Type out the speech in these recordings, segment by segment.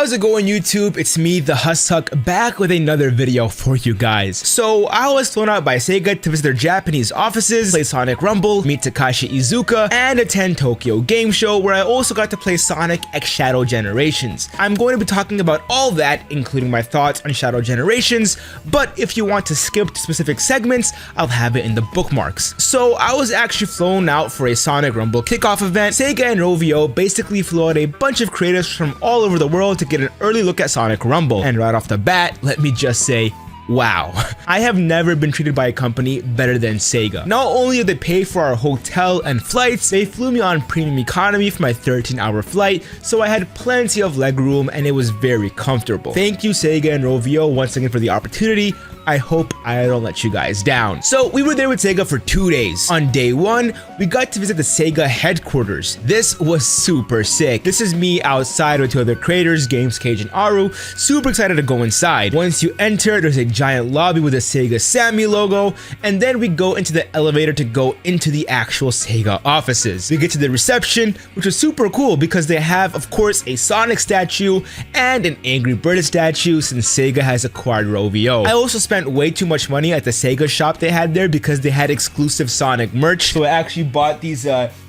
How's it going, YouTube? It's me, the Husk, back with another video for you guys. So I was flown out by SEGA to visit their Japanese offices, play Sonic Rumble, meet Takashi Izuka, and attend Tokyo Game Show, where I also got to play Sonic X Shadow Generations. I'm going to be talking about all that, including my thoughts on Shadow Generations, but if you want to skip to specific segments, I'll have it in the bookmarks. So I was actually flown out for a Sonic Rumble kickoff event. SEGA and Rovio basically flew out a bunch of creators from all over the world to get an early look at Sonic Rumble. And right off the bat, let me just say, wow. I have never been treated by a company better than SEGA. Not only did they pay for our hotel and flights, they flew me on premium economy for my 13-hour flight, so I had plenty of legroom and it was very comfortable. Thank you, SEGA and Rovio, once again for the opportunity. I hope I don't let you guys down. So we were there with SEGA for 2 days. On day 1, we got to visit the SEGA headquarters. This was super sick. This is me outside with 2 other creators, Games Cage and Aru. Super excited to go inside. Once you enter, there's a giant lobby with a SEGA Sammy logo, and then we go into the elevator to go into the actual SEGA offices. We get to the reception, which was super cool because they have, of course, a Sonic statue and an Angry Bird statue since SEGA has acquired Rovio. I also spent way too much money at the SEGA shop they had there because they had exclusive Sonic merch. So I actually bought these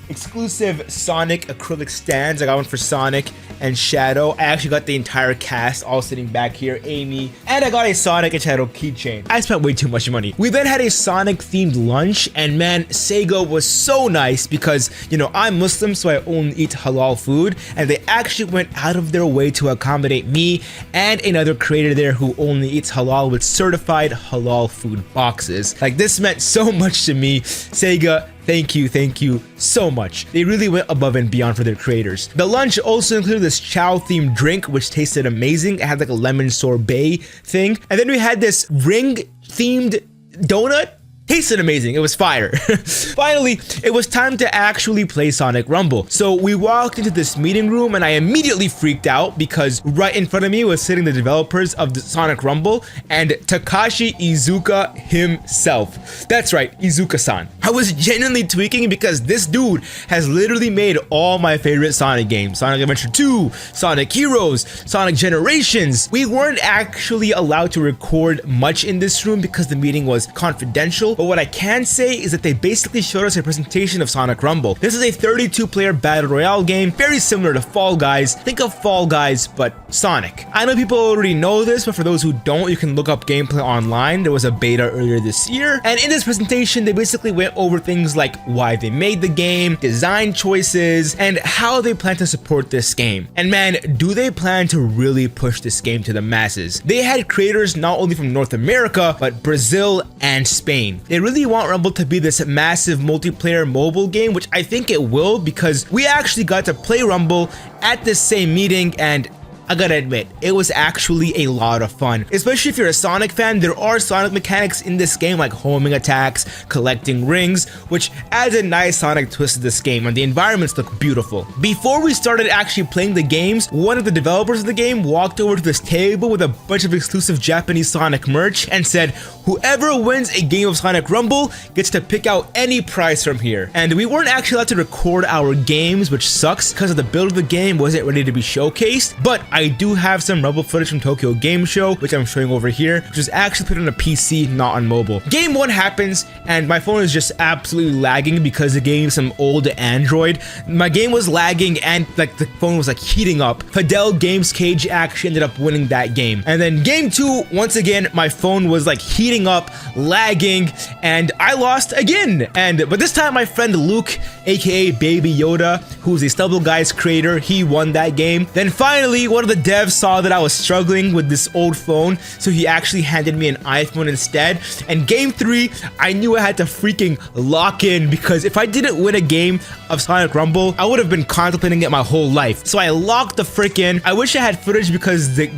exclusive Sonic acrylic stands. I got one for Sonic and Shadow. I actually got the entire cast all sitting back here, Amy, and I got a Sonic and Shadow keychain. I spent way too much money. We then had a Sonic themed lunch, and man, SEGA was so nice because, you know, I'm Muslim, so I only eat halal food, and they actually went out of their way to accommodate me and another creator there who only eats halal with certified halal food boxes. Like, this meant so much to me. SEGA, thank you so much. They really went above and beyond for their creators. The lunch also included this chow themed drink, which tasted amazing. It had like a lemon sorbet thing. And then we had this ring themed donut. Tasted amazing. It was fire. Finally, it was time to actually play Sonic Rumble. So we walked into this meeting room and I immediately freaked out because right in front of me was sitting the developers of the Sonic Rumble and Takashi Izuka himself. That's right, Izuka-san. I was genuinely tweaking because this dude has literally made all my favorite Sonic games. Sonic Adventure 2, Sonic Heroes, Sonic Generations. We weren't actually allowed to record much in this room because the meeting was confidential. But what I can say is that they basically showed us a presentation of Sonic Rumble. This is a 32-player battle royale game, very similar to Fall Guys. Think of Fall Guys, but Sonic. I know people already know this, but for those who don't, you can look up gameplay online. There was a beta earlier this year. And in this presentation, they basically went over things like why they made the game, design choices, and how they plan to support this game. And man, do they plan to really push this game to the masses. They had creators not only from North America, but Brazil and Spain. They really want Rumble to be this massive multiplayer mobile game, which I think it will because we actually got to play Rumble at this same meeting and I gotta admit, it was actually a lot of fun. Especially if you're a Sonic fan, there are Sonic mechanics in this game like homing attacks, collecting rings, which adds a nice Sonic twist to this game, and the environments look beautiful. Before we started actually playing the games, one of the developers of the game walked over to this table with a bunch of exclusive Japanese Sonic merch and said, whoever wins a game of Sonic Rumble gets to pick out any prize from here. And we weren't actually allowed to record our games, which sucks because of the build of the game wasn't ready to be showcased, but I do have some Rumble footage from Tokyo Game Show, which I'm showing over here, which is actually put on a PC, not on mobile. Game 1 happens, and my phone is just absolutely lagging because the game is some old Android. My game was lagging, and like the phone was like heating up. Fidel Games Cage actually ended up winning that game. And then game 2, once again, my phone was like heating up, lagging, and I lost again. But this time, my friend Luke, aka Baby Yoda, who's a Stubble Guys creator, he won that game. Then finally, one of the devs saw that I was struggling with this old phone, so he actually handed me an iPhone instead. And game 3, I knew I had to freaking lock in because if I didn't win a game of Sonic Rumble, I would have been contemplating it my whole life. So I locked the frick in. I wish I had footage because the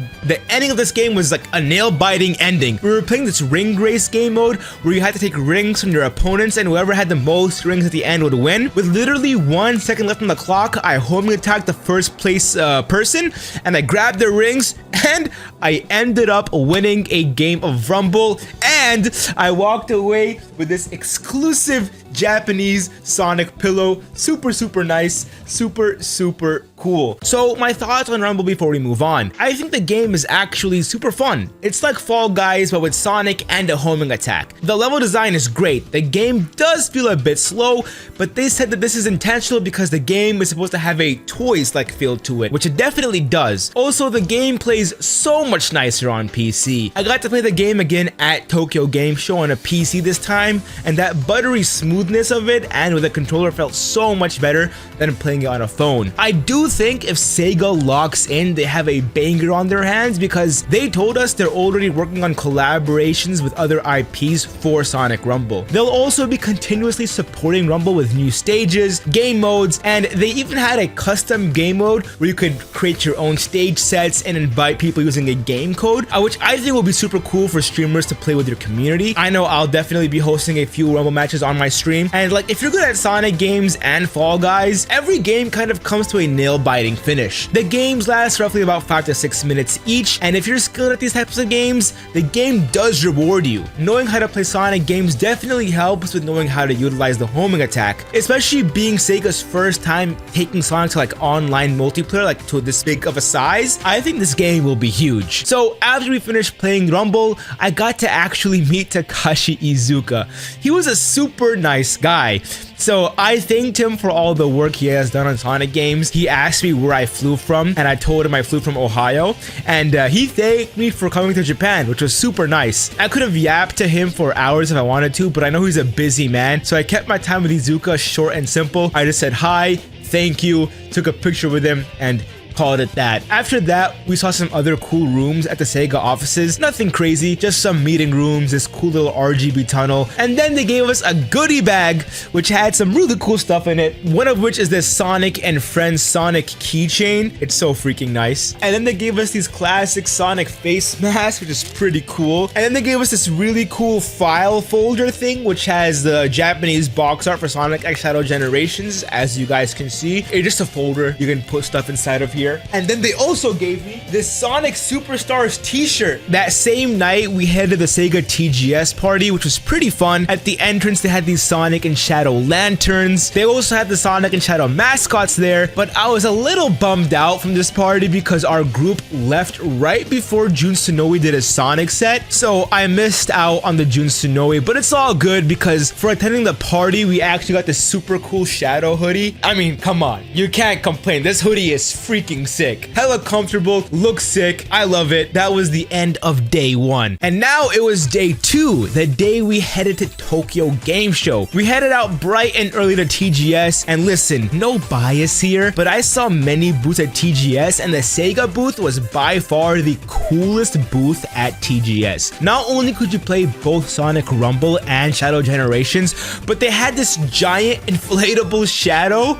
ending of this game was like a nail-biting ending. We were playing this ring race game mode where you had to take rings from your opponents and whoever had the most rings at the end would win. With literally 1 second left on the clock, I homing attacked the first place person and I grabbed their rings and I ended up winning a game of Rumble, and I walked away with this exclusive Japanese Sonic pillow. Super nice, super cool. So my thoughts on Rumble before we move on. I think the game is actually super fun. It's like Fall Guys but with Sonic and a homing attack. The level design is great. The game does feel a bit slow, but they said that this is intentional because the game is supposed to have a toys-like feel to it, which it definitely does. Also, the game plays so much nicer on PC. I got to play the game again at Tokyo Game Show on a PC this time, and that buttery smoothness of it and with a controller felt so much better than playing it on a phone. I do think if Sega locks in, they have a banger on their hands because they told us they're already working on collaborations with other IPs for Sonic Rumble. They'll also be continuously supporting Rumble with new stages, game modes, and they even had a custom game mode where you could create your own stage sets and invite people using a game code, which I think will be super cool for streamers to play with your community. I know I'll definitely be hosting a few Rumble matches on my stream, and like if you're good at Sonic games and Fall Guys, every game kind of comes to a nail-biting finish. The games last roughly about 5 to 6 minutes each, and if you're skilled at these types of games, the game does reward you. Knowing how to play Sonic games definitely helps with knowing how to utilize the homing attack, especially being Sega's first time taking Sonic to like online multiplayer, like to this big of a size. I think this game will be huge. So after we finished playing Rumble, I got to actually meet Takashi Izuka. He was a super nice guy. So I thanked him for all the work he has done on Sonic games. He asked me where I flew from, and I told him I flew from Ohio, and he thanked me for coming to Japan, which was super nice. I could have yapped to him for hours if I wanted to, but I know he's a busy man, so I kept my time with Izuka short and simple. I just said hi, thank you, took a picture with him, and called it that. After that, we saw some other cool rooms at the Sega offices. Nothing crazy, just some meeting rooms, this cool little RGB tunnel, and then they gave us a goodie bag which had some really cool stuff in it, one of which is this Sonic and Friends Sonic keychain. It's so freaking nice. And then they gave us these classic Sonic face masks, which is pretty cool. And then they gave us this really cool file folder thing which has the Japanese box art for Sonic X Shadow Generations, as you guys can see. It's just a folder you can put stuff inside of here. And then they also gave me this Sonic Superstars t-shirt. That same night, we headed to the Sega TGS party, which was pretty fun. At the entrance, they had these Sonic and Shadow lanterns. They also had the Sonic and Shadow mascots there, but I was a little bummed out from this party because our group left right before Jun Tsunoe did a Sonic set, so I missed out on the Jun Tsunoe, but it's all good because for attending the party, we actually got this super cool Shadow hoodie. I mean, come on, you can't complain. This hoodie is freaking sick. Hella comfortable, looks sick. I love it. That was the end of day 1. And now it was day 2, the day we headed to Tokyo Game Show. We headed out bright and early to TGS, and listen, no bias here, but I saw many booths at TGS, and the Sega booth was by far the coolest booth at TGS. Not only could you play both Sonic Rumble and Shadow Generations, but they had this giant inflatable Shadow,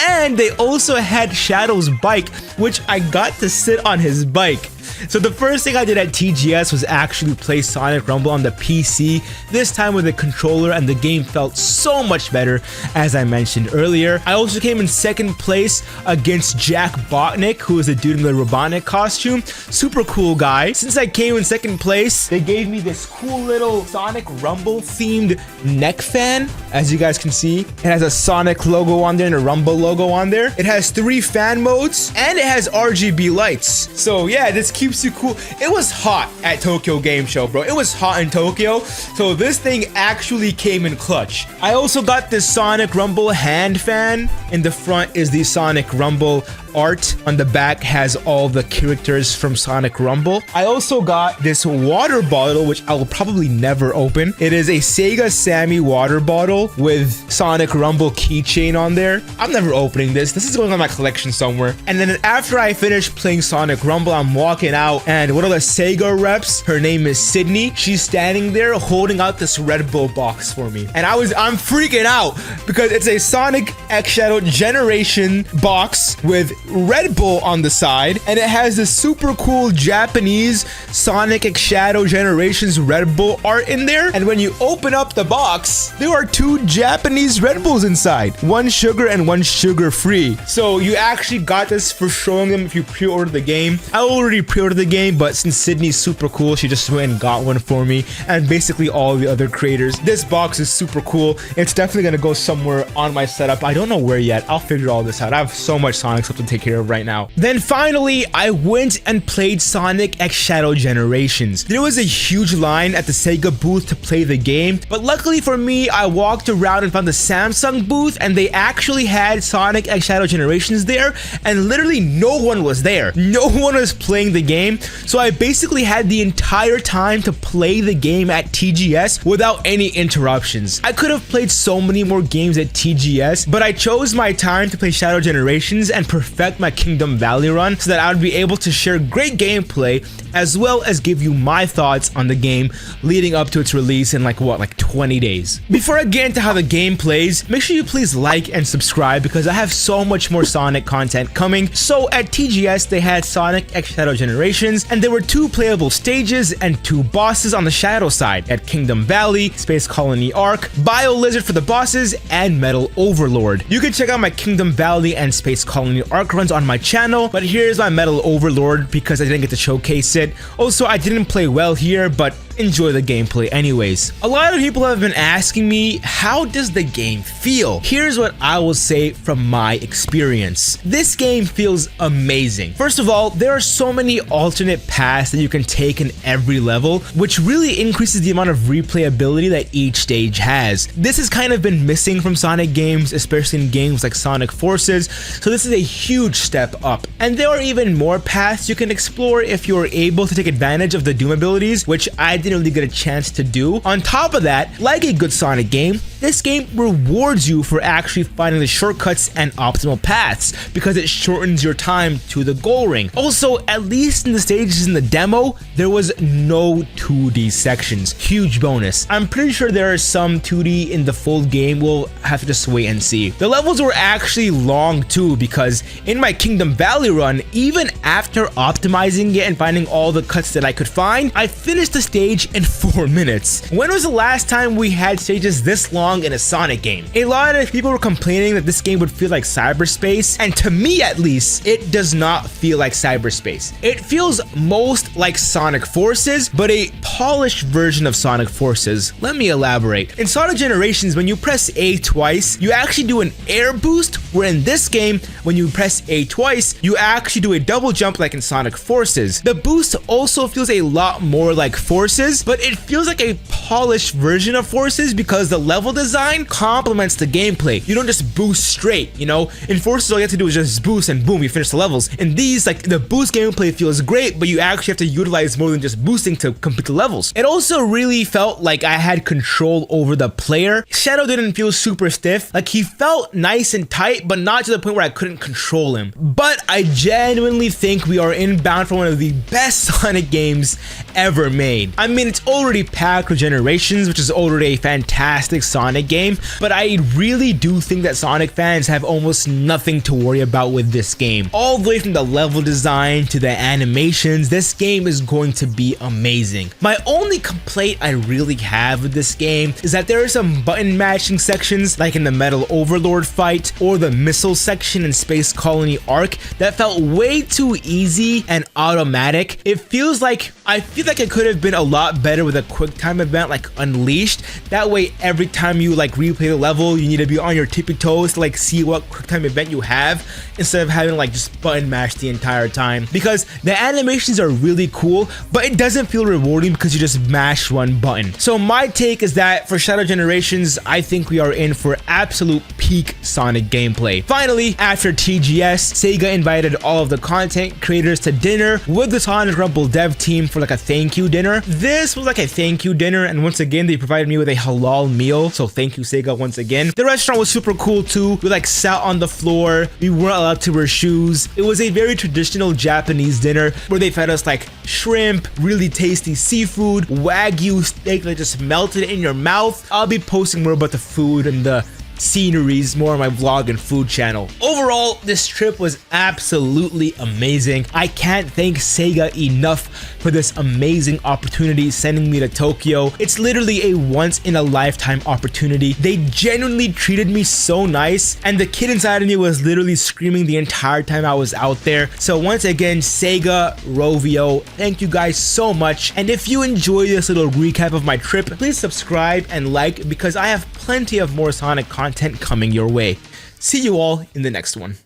and they also had Shadow's bike, which I got to sit on his bike. So the first thing I did at TGS was actually play Sonic Rumble on the PC, this time with a controller, and the game felt so much better, as I mentioned earlier. I also came in second place against Jack Botnick, who is a dude in the Robotnik costume. Super cool guy. Since I came in second place, they gave me this cool little Sonic Rumble themed neck fan. As you guys can see, it has a Sonic logo on there and a Rumble logo on there. It has 3 fan modes, and it has RGB lights. So yeah, this keeps you cool. It was hot at Tokyo Game Show, bro. It was hot in Tokyo, so this thing actually came in clutch. I also got this Sonic Rumble hand fan. In the front is the Sonic Rumble art. On the back has all the characters from Sonic Rumble. I also got this water bottle, which I will probably never open. It is a Sega Sammy water bottle with Sonic Rumble keychain on there. I'm never opening this. This is going on my collection somewhere. And then after I finished playing Sonic Rumble, I'm walking out, and one of the Sega reps, her name is Sydney, she's standing there holding out this Red Bull box for me. And I'm freaking out because it's a Sonic X Shadow Generation box with Red Bull on the side, and it has this super cool Japanese Sonic X Shadow Generations Red Bull art in there. And when you open up the box, there are 2 Japanese Red Bulls inside, one sugar and one sugar free. So you actually got this for showing them if you pre-ordered the game. I already pre-ordered the game, but since Sydney's super cool, she just went and got one for me, and basically all the other creators. This box is super cool. It's definitely gonna go somewhere on my setup. I don't know where yet. I'll figure all this out. I have so much Sonic stuff to take care of right now. Then finally, I went and played Sonic X Shadow Generations. There was a huge line at the Sega booth to play the game, but luckily for me, I walked around and found the Samsung booth, and they actually had Sonic X Shadow Generations there, and literally no one was there. No one was playing the game, so I basically had the entire time to play the game at TGS without any interruptions. I could have played so many more games at TGS, but I chose my time to play Shadow Generations and perfect my Kingdom Valley run so that I would be able to share great gameplay as well as give you my thoughts on the game leading up to its release in like 20 days. Before I get into how the game plays, make sure you please like and subscribe because I have so much more Sonic content coming. So at TGS, they had Sonic X Shadow Generations, and there were 2 playable stages and 2 bosses on the Shadow side at Kingdom Valley, Space Colony Arc, Bio Lizard for the bosses, and Metal Overlord. You can check out my Kingdom Valley and Space Colony Arc runs on my channel, but here's my Metal Overlord because I didn't get to showcase it. Also, I didn't play well here, but enjoy the gameplay anyways. A lot of people have been asking me, how does the game feel? Here's what I will say from my experience. This game feels amazing. First of all, there are so many alternate paths that you can take in every level, which really increases the amount of replayability that each stage has. This has kind of been missing from Sonic games, especially in games like Sonic Forces, so this is a huge step up. And there are even more paths you can explore if you're able to take advantage of the Doom abilities, which I didn't really get a chance to do. On top of that, like a good Sonic game, this game rewards you for actually finding the shortcuts and optimal paths because it shortens your time to the goal ring. Also, at least in the stages in the demo, there was no 2D sections. Huge bonus. I'm pretty sure there are some 2D in the full game. We'll have to just wait and see. The levels were actually long too because in my Kingdom Valley run, even after optimizing it and finding all the cuts that I could find, I finished the stage in 4 minutes. When was the last time we had stages this long in a Sonic game? A lot of people were complaining that this game would feel like cyberspace, and to me at least, it does not feel like cyberspace. It feels most like Sonic Forces, but a polished version of Sonic Forces. Let me elaborate. In Sonic Generations, when you press A twice, you actually do an air boost, where in this game, when you press A twice, you actually do a double jump like in Sonic Forces. The boost also feels a lot more like Forces, but it feels like a polished version of Forces because the level design complements the gameplay. You don't just boost straight, you know? In Forces, all you have to do is just boost and boom, you finish the levels. In these, like, the boost gameplay feels great, but you actually have to utilize more than just boosting to complete the levels. It also really felt like I had control over the player. Shadow didn't feel super stiff. Like, he felt nice and tight, but not to the point where I couldn't control him. But I genuinely think we are inbound for one of the best Sonic games ever made. I mean, it's already packed with Generations, which is already a fantastic Sonic game, but I really do think that Sonic fans have almost nothing to worry about with this game. All the way from the level design to the animations, this game is going to be amazing. My only complaint I really have with this game is that there are some button mashing sections, like in the Metal Overlord fight or the missile section in Space Colony Arc, that felt way too easy and automatic. I feel like it could have been a lot better with a quick time event like Unleashed. That way, every time you like replay the level, you need to be on your tippy toes to like see what quick time event you have instead of having like just button mash the entire time, because the animations are really cool, but it doesn't feel rewarding because you just mash one button. So my take is that for Shadow Generations, I think we are in for absolute peak Sonic gameplay. Finally, after TGS, Sega invited all of the content creators to dinner with the Sonic Rumble dev team for like a thank you dinner. This was like a thank you dinner, and once again they provided me with a halal meal, so thank you Sega once again. The restaurant was super cool too. We like sat on the floor, we weren't allowed to wear shoes. It was a very traditional Japanese dinner where they fed us like shrimp, really tasty seafood, Wagyu steak that just melted in your mouth. I'll be posting more about the food and the sceneries, more on my vlog and food channel. Overall, this trip was absolutely amazing. I can't thank Sega enough for this amazing opportunity sending me to Tokyo. It's literally a once-in-a-lifetime opportunity. They genuinely treated me so nice, and the kid inside of me was literally screaming the entire time I was out there. So once again, Sega, Rovio, thank you guys so much. And if you enjoy this little recap of my trip, please subscribe and like, because I have plenty of more Sonic content coming your way. See you all in the next one.